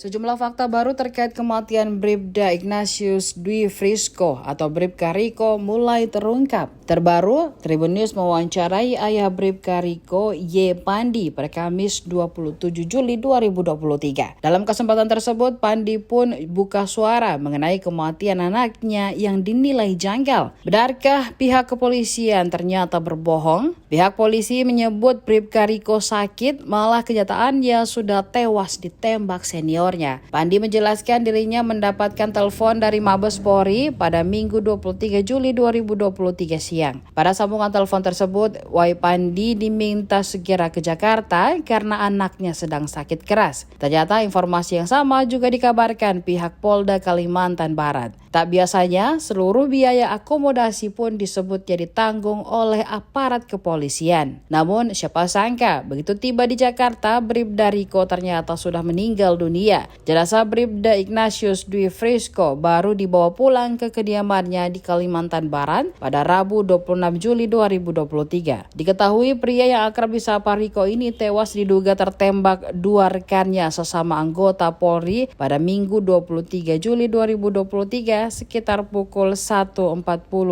Sejumlah fakta baru terkait kematian Bribda Ignatius Dwi Frisco atau Bribka Riko mulai terungkap. Terbaru, Tribun News mewawancarai ayah Bribka Riko Y. Pandi pada Kamis 27 Juli 2023. Dalam kesempatan tersebut, Pandi pun buka suara mengenai kematian anaknya yang dinilai janggal. Benarkah pihak kepolisian ternyata berbohong? Pihak polisi menyebut Bribka Riko sakit, malah kenyataannya sudah tewas ditembak seniornya. Pandi menjelaskan dirinya mendapatkan telepon dari Mabes Polri pada Minggu 23 Juli 2023 siang. Pada sambungan telepon tersebut, Y. Pandi diminta segera ke Jakarta karena anaknya sedang sakit keras. Ternyata informasi yang sama juga dikabarkan pihak Polda Kalimantan Barat. Tak biasanya, seluruh biaya akomodasi pun disebutnya ditanggung oleh aparat kepolisian. Namun, siapa sangka begitu tiba di Jakarta, Bribda Riko ternyata sudah meninggal dunia. Jenazah Bribda Ignatius Dwi Frisco baru dibawa pulang ke kediamannya di Kalimantan Barat pada Rabu 26 Juli 2023. Diketahui pria yang akrab disapa Riko ini tewas diduga tertembak dua rekannya sesama anggota Polri pada Minggu 23 Juli 2023 sekitar pukul 1.40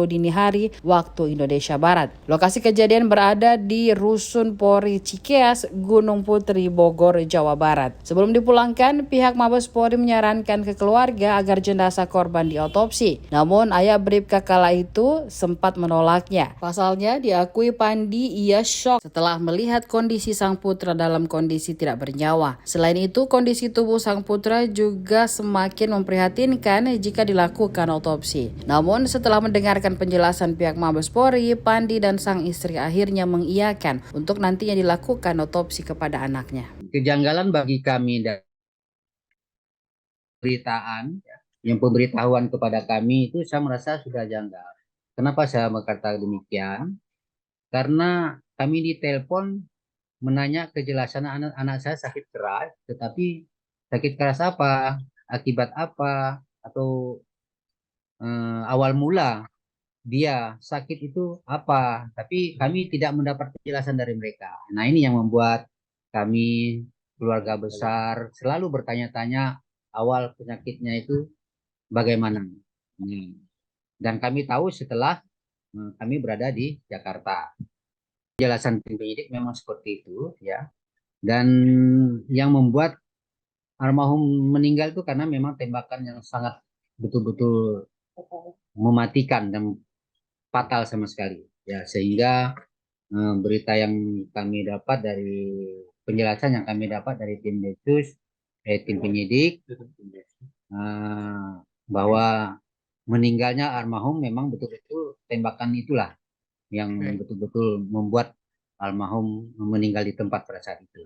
dini hari waktu Indonesia Barat. Lokasi kejadian berada di Rusun Polri Cikeas, Gunung Putri, Bogor, Jawa Barat. Sebelum dipulangkan, pihak Mabes Polri menyarankan ke keluarga agar jenazah korban diotopsi. Namun ayah Bribka kala itu sempat menolaknya. Pasalnya diakui Pandi ia syok setelah melihat kondisi sang putra dalam kondisi tidak bernyawa. Selain itu, kondisi tubuh sang putra juga semakin memprihatinkan jika dilakukan otopsi. Namun setelah mendengarkan penjelasan pihak Mabes Polri, Pandi dan sang istri akhirnya mengiyakan untuk nantinya dilakukan otopsi kepada anaknya. Kejanggalan bagi kami dan pemberitaan, yang pemberitahuan kepada kami itu saya merasa sudah janggal. Kenapa saya berkata demikian? Karena kami ditelepon menanya kejelasan anak saya sakit keras, tetapi sakit keras apa, akibat apa, atau awal mula dia sakit itu apa, tapi kami tidak mendapat penjelasan dari mereka. Nah, ini yang membuat kami keluarga besar selalu bertanya-tanya awal penyakitnya itu bagaimana. Dan kami tahu setelah kami berada di Jakarta. Penjelasan tim penyidik memang seperti itu, ya. Dan yang membuat almarhum meninggal itu karena memang tembakan yang sangat betul-betul mematikan dan fatal sama sekali, ya, sehingga berita yang kami dapat dari penjelasan yang kami dapat dari tim Densus, tim penyidik, bahwa meninggalnya almarhum memang betul-betul tembakan itulah yang betul-betul membuat almarhum meninggal di tempat pada saat itu.